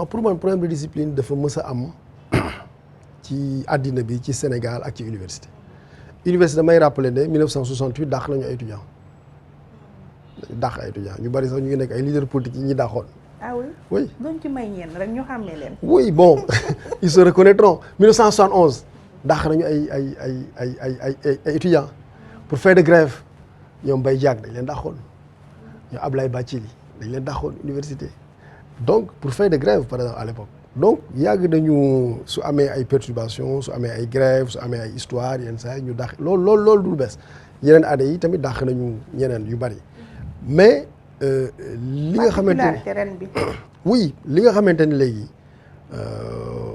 pour man problème de discipline dafa mës a am ci àddina bi ci Sénégal ak ci université. Université damay rappeler ne 1968 dàq nañu ay étudiants ñu bari sax ñu ngi nekk ay leaders politiques yi ñi dàqoon. ah oui oui doon ci may ñenn rek ñu xàmmee leen. oui bon ils se reconnaîtront 1971 dàq nañu ay étudiants pour faire de grève ñoom Mbaye Diack dañ leen dàqoon ñoom Ablaye Bathily dañ leen dàqoon université donc pour faire de grève par exemple à l'époque donc yàgg nañu su amee ay perturbations su amee ay grève su amee ay histoire yenn saa yi ñu dàq loolu du bees yeneen année yi tamit dàq nañu ñeneen yu bari mais li nga xamante ne oui li nga xamante ne léegi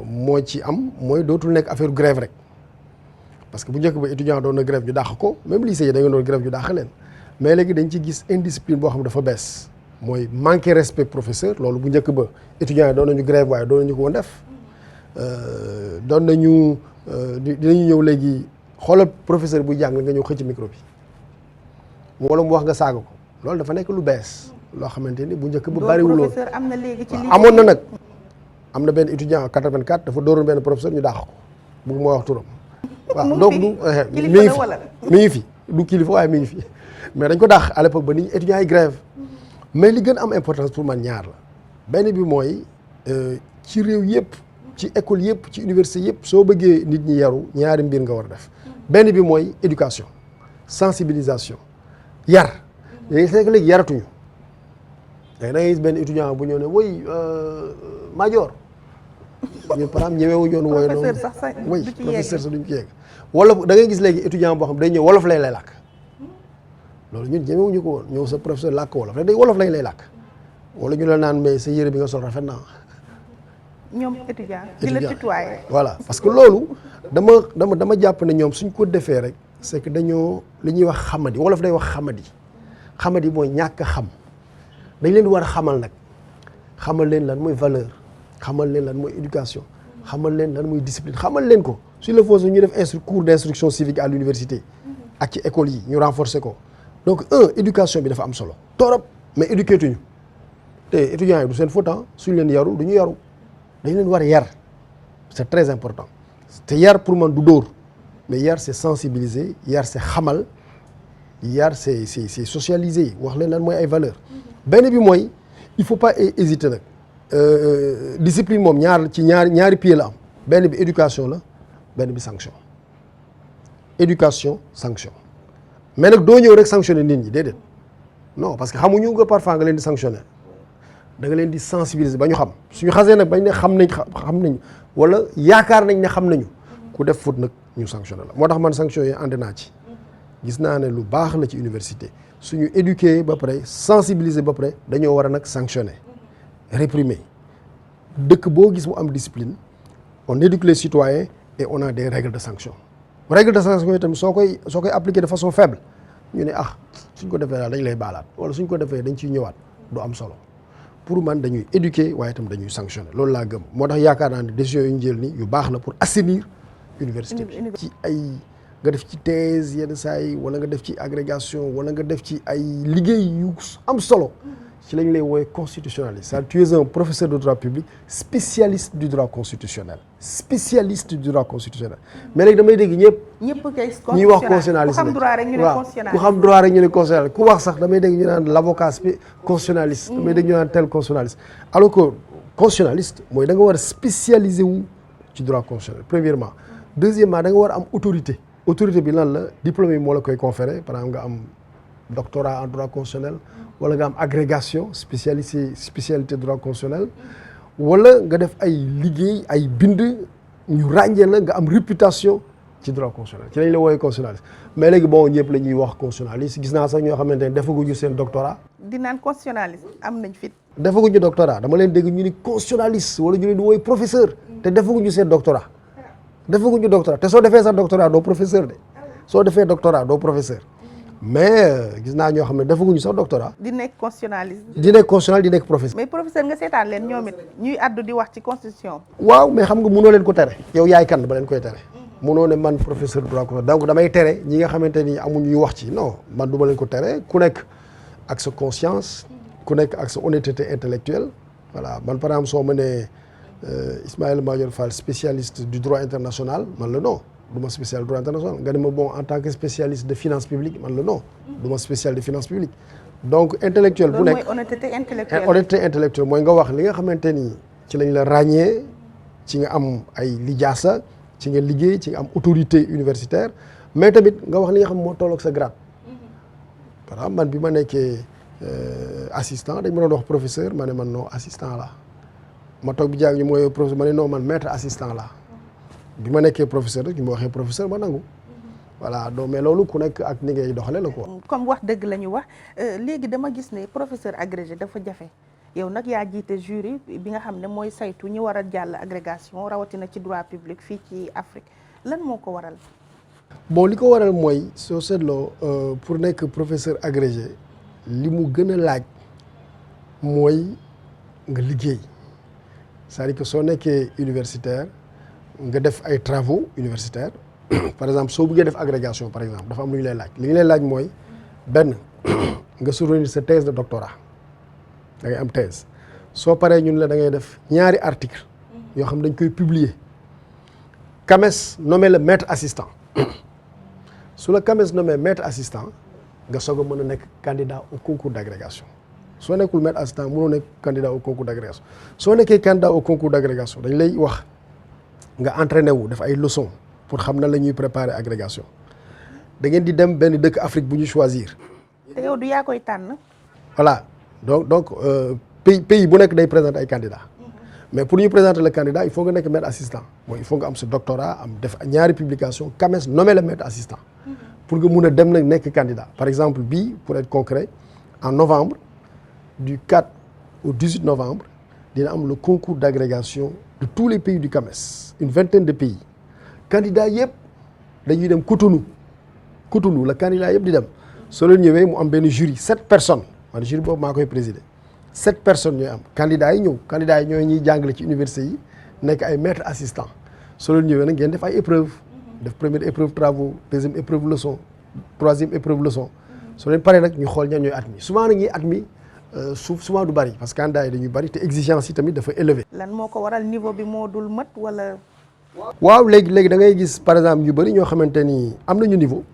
moo ci am mooy dootul nekk affaire grève rek parce que bu njëkk ba étudiant doon na grève ñu dàq ko même lycée yi da nga doon grève ñu dàq leen mais léegi dañ ci gis indiscipline boo xam ne dafa bees mooy manquer respect professeur loolu bu njëkk ba étudiants yi doon nañu grève waaye doon nañu ko woon def doon nañu dinañu ñëw léegi xoolal professeur buy jàng nga ñëw xëcc micro bi wala mu wax nga saaga ko loolu dafa nekk lu bees loo xamante ni bu njëkk ba bariwul woon professeur am na léegi ci amoon na nag am na benn étudiant 84 dafa dooroon benn professeur ñu dàq ko bëgg moo wax turam waaw donc mi ngi fi du kilifa waaye mi ngi fi mais dañ ko dàq à l'époque ba nit ñi étudiants yi grève mais li gën am importance pour man ñaar la benn bi mooy ci réew yëpp ci école yëpp ci université yëpp soo bëggee nit ñi yaru ñaari mbir nga war a def benn bi mooy éducation sensibilisation yar léegi yaratuñu léegi da ngay gis benn étudiant bu ñëw ne woy major ñun par exemple ñëweewu ñoon wooy noonu woy professeur sa duñ ci yegg wala da ngay gis léegi étudiant boo xam day ñëw wolof lay làkk loolu ñun ñemewuñu ko woon ñëw sa professeur làkk wolof rek day wolof lañ lay làkk wala ñu la naan mais sa yére bi nga sol rafet na ñoom étudiant di la tutoyer voilà parce que loolu dama jàpp ne ñoom suñ ko defee rek c'est que dañoo li ñuy wax xamadi wolof day wax xamadi mooy ñàkk a xam dañ leen di war a xamal nag xamal leen lan mooy valeur xamal leen lan mooy éducation xamal leen lan mooy discipline xamal leen ko s'il le faut ñu def cours d'instruction civique à l'université ak ci école yi ñu renforcer ko donc éducation bi dafa am solo torop mais éduqué tuñu te étudiants yi du seen faute suñ leen yaru du ñu yaru dañ leen war a yar c'est très important te yar pour man du dóor mais yar c'est sensibiliser yar c'est xamal yar c'est socialiser wax leen lan mooy ay valeurs benn bi mooy il faut pas hésiter nag discipline moom ñaari pied la am benn bi éducation la benn bi sanction éducation sanction mais nag doo ñëw rek sanctionner nit ñi déedéet non parce que xamuñu nga parfois nga leen di sanctionner da nga leen di sensibiliser ba ñu xam suñu xasee nag bañ ne xam nañ wala yaakaar nañ ne xam nañu ku def faute nag ñu sanctionner la moo tax man sanction yi ànd naa ci gis naa ne lu baax la ci université suñu éduquer ba pare sensibiliser ba pare dañoo war a nag sanctionner réprimer dëkk boo gis mu am discipline on éduque les citoyens et on a des règles de sanction règle de sanction yi tamit soo koy appliquer de façon faible ñu ne suñ ko defee daal dañ lay baalaat wala suñ ko defee dañ ciy ñëwaat du am solo pour man dañuy éduquer waaye itam dañuy sanctionner loolu laa gëm moo tax yaakaar naa ne décision yu ñu jël ni yu baax la pour assainir université bi ci ay nga def ci thèse yenn saa yi wala nga def ci agrégation wala nga def ci ay liggéey yu am solo ci lañ lay woowe constitutionnaliste c'est-à-dire tu es un professeur de droit public spécialiste du droit constitutionnel mais léegi damay dégg ñëpp ñuy wax constitutionnaliste ku xam droit rek ñu ne constitutionnel ku wax sax damay dégg ñu naan l'avocat constitutionnaliste damay dégg ñu naan tel constitutionnaliste alors que constitutionnaliste mooy da nga war a spécialiser wu ci droit constitutionnel premièrement deuxièmement da nga war a am autorité bi lan la diplôme yi moo la koy conférer par exemple nga am doctorat en droit constitutionnel wala nga am agrégation spécialité droit constitutionnel wala nga def ay liggéey ay bind ñu ràññee la nga am réputation ci droit constitutionnel ci lañ la wooyee constitutionnaliste mais léegi bon ñëpp la ñuy wax constitutionnaliste gis naa sax ñoo xamante ne defaguñu seen doctorat. di naan constitutionnaliste am nañ fit. defaguñu doctorat dama leen dégg ñu ni constitutionnaliste wala ñu leen di wooy professeur te defaguñu seen doctorat te soo defee sax doctorat doo professeur de soo defee doctorat doo professeur mais gis naa ñoo xam ne defaguñu sax doctorat. di nekk constitutionnaliste. di nekk constitutionnel di nekk professeur. mais professeur nga seetaan leen ñoom it ñuy addu di wax ci constitution. waaw mais xam nga mënoo leen ko tere. yow yaay kan ba leen koy tere. mënoo ne man professeur droit constitutionnel donc damay tere ñi nga xamante ni amuñuy wax ci non man du ma leen ko tere ku nekk ak sa conscience ku nekk ak sa honnêteté intellectuelle voilà man par exemple soo ma nee Ismaïla Madior Fall spécialiste du droit international man la non du ma spécial droit international nga ne ma bon en tant que spécialiste de finance publique man la non du ma spécial de finance publique donc intellectuel bu nekk loolu mooy honnêteté intellectuelle mooy nga wax li nga xamante ni ci lañ la ràññee ci nga am ay lijaasa ci nga liggéey ci nga am autorité universitaire mais tamit nga wax li nga xam moo tolloog sa grade par exemple man bi ma nekkee assistant dañ ma doon wax professeur ma ne man non assistant la ma toog bi jaag ñu mooy professeur ma ne non man maître assistant la bi ma nekkee professeur rek ñu ma waxee professeur ma nangu voilà donc mais loolu ku nekk ak ni ngay doxale la quoi. comme wax dëgg la ñu wax léegi dama gis ne professeur agrégé dafa jafe yow nag yaa jiite jury bi nga xam ne mooy saytu ñi war a jàll agrégation rawatina ci droit public fii ci Afrique lan moo ko waral. bon li ko waral mooy soo seetloo pour nekk professeur agrégé li mu gën a laaj mooy nga liggéey c'est-à-dire que soo nekkee universitaire nga def ay travaux universitaires par exemple soo bëggee def agrégation par exemple dafa am lu ñu lay laaj li ñu lay laaj mooy benn nga soutenir sa thèse de doctorat da ngay am thèse soo paree ñun la da ngay def ñaari article yoo xam dañ koy publier CAMES nommé le maître assistant su la CAMES nommé maître assistant nga soog a mën a nekk candidat au concours d'agrégation soo nekkul maître assistant mënoo nekk candidat au concours d'agrégation soo nekkee candidat au concours d'agrégation dañ lay wax nga entraîné wu def ay leçons pour xam na la ñuy préparer agrégation da ngeen di dem benn dëkk Afrique bu ñu choisir. te yow du yaa koy tànn. voilà donc pays bu nekk day présenter ay candidats mais pour ñu présenter le candidat il faut nga nekk maître assistant mooy il faut nga am sa doctorat am def ñaari publication CAMES nommé le maître assistant pour nga mun a dem nag nekk candidat par exemple bii pour être concret en novembre du 4 au 18 novembre dina am le concours d'agrégation de tous les pays du CAMES une vingtaine de pays candidats yëpp dañuy dem Cotonou la candidat yëpp di dem soo leen ñëwee mu am benn jury 7 personnes man jury boobu maa koy présider 7 personnes ñooy am candidats yi ñëw candidats yi ñooy ñuy jàngale ci université yi nekk ay maîtres assistants soo leen ñëwee nag ngeen def ay épreuves def première épreuve travaux deuxième épreuve leçon troisième épreuve leçon soo leen paree nag ñu xool ñan ñooy admis souvent nag ñuy admis souvent du bari parce que candidats yi dañuy bari te exigence yi tamit dafa élevé. lan moo ko waral niveau bi moo dul mat wala. waaw léegi da ngay gis par exemple ñu bari ñoo xamante ni am nañu niveau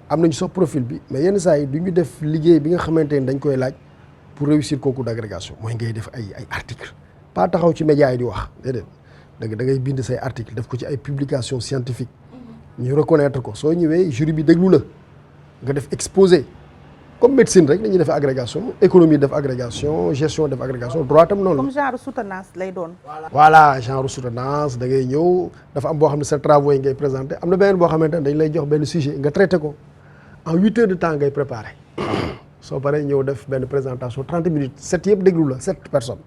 am nañu sax profil bi mais yenn saa yi du ñu def liggéey bi nga xamante ni dañ koy laaj pour réussir concours d'agrégation mooy ngay def ay articles pas taxaw ci médias yi di wax déedéet da ngay bind say articles def ko ci ay publications scientifiques ñu reconnaître ko soo ñëwee jury bi déglu la nga def exposé comme médecine rek dañuy def agrégation économie def agrégation gestion def agrégation droit tam noonu. comme genre soutenance lay doon. voilà genre soutenance da ngay ñëw dafa am boo xam ne sa travaux yi ngay présenté am na beneen boo xamante ne dañ lay jox benn sujet nga traité ko en 8 heures de temps ngay préparé soo paree ñëw def benn présentation 30 minutes 7 yëpp déglu la 7 personnes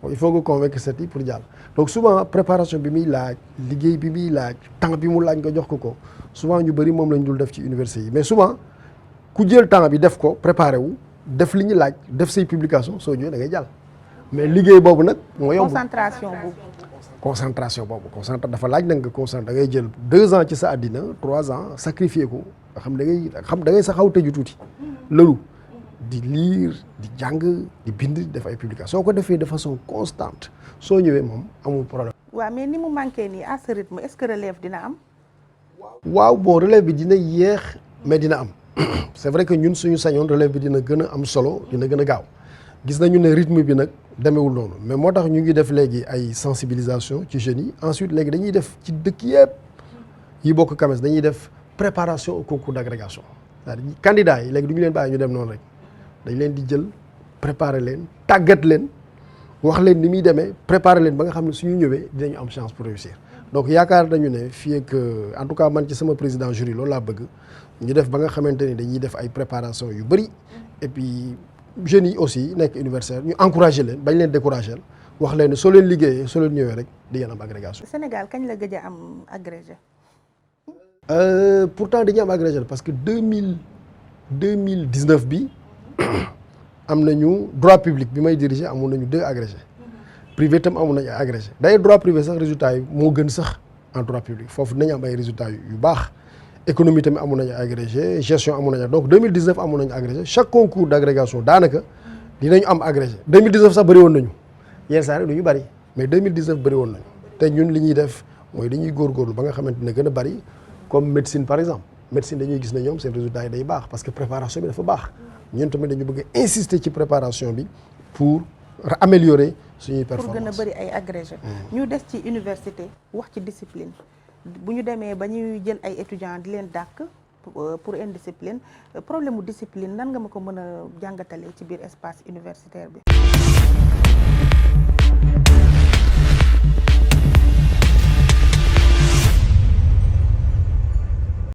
il faut nga convaincre 7 yi pour jàll. donc souvent préparation bi muy laaj liggéey bi muy laaj temps bi mu laaj nga jox ko souvent ñu bëri moom lañ dul def ci université yi mais souvent ku jël temps bi def ko préparé wu def li ñu laaj def say publication soo ñëwee da ngay jàll mais liggéey boobu nag moo yomb. concentration boobu dafa laaj nag nga concentré da ngay jël 2 ans ci sa àddina 3 ans sacrifier ko nga xam da ngay sa xaw tëju tuuti loolu di lire di jàng di bind di def ay publication soo ko defee de façon constante soo ñëwee moom amul problème. waaw mais ni mu manqué nii à ce rythme est-ce que relève dina am. waaw bon relève bi dina yéex mais dina am c'est vrai que ñun suñu sañoon relève bi dina gën a am solo dina gën a gaaw gis nañu ne rythme bi nag demewul noonu mais moo tax ñu ngi def léegi ay sensibilisation ci jeunes yi ensuite léegi dañuy def ci dëkk yëpp yi bokk CAMES dañuy def préparation au concours d'agrégation c'est-à-dire candidats yi léegi du ñu leen bàyyi ñu dem noonu rek dañ leen di jël préparer leen tàggat leen wax leen ni muy demee préparer leen ba nga xam ne suñu ñëwee dinañu am chance pour réussir donc yaakaar nañu ne fii ak en tout cas man ci sama président jury loolu laa bëgg ñu def ba nga xamante ni dañuy def ay préparation yu bëri et puis jeunes yi aussi nekk universitaire ñu encourager leen bañ leen décourager wax leen ne soo leen liggéeyee soo leen ñëwee rek di ngeen am agrégation. Sénégal kañ la gëj a am agrégé. pourtant dañuy am agrégé parce que 2019 bi am nañu droit public bi may diriger amoon nañu 2 agrégés privé tam amoon nañu ay agrégé d'ailleurs droit privé sax résultat yi moo gën sax en droit public foofu dinañu am ay résultats yu baax économie tamit amoon nañu agrégé gestion amoon nañu donc 2019 amoon nañu agrégé chaque concours d'agrégation daanaka dinañu am agrégé 2019 sax bëri woon nañu yenn saa yi du ñu bëri mais 2019 bëri woon nañu te ñun li ñuy def mooy dañuy góorgóorlu ba nga xamante ne gën a bëri comme médecine par exemple médecine dañuy gis ne ñoom seen résultats yi day baax parce que préparation bi dafa baax ñun tamit dañu bëgg a insister ci préparation bi pour améliorer suñuy performance pour gën a bëri ay agrégé ñu des ci université wax ci discipline bu ñu demee ba ñuy jël ay étudiants di leen dàkk pour indiscipline problème mu discipline nan nga ma ko mën a jàngatalee ci biir espace universitaire bi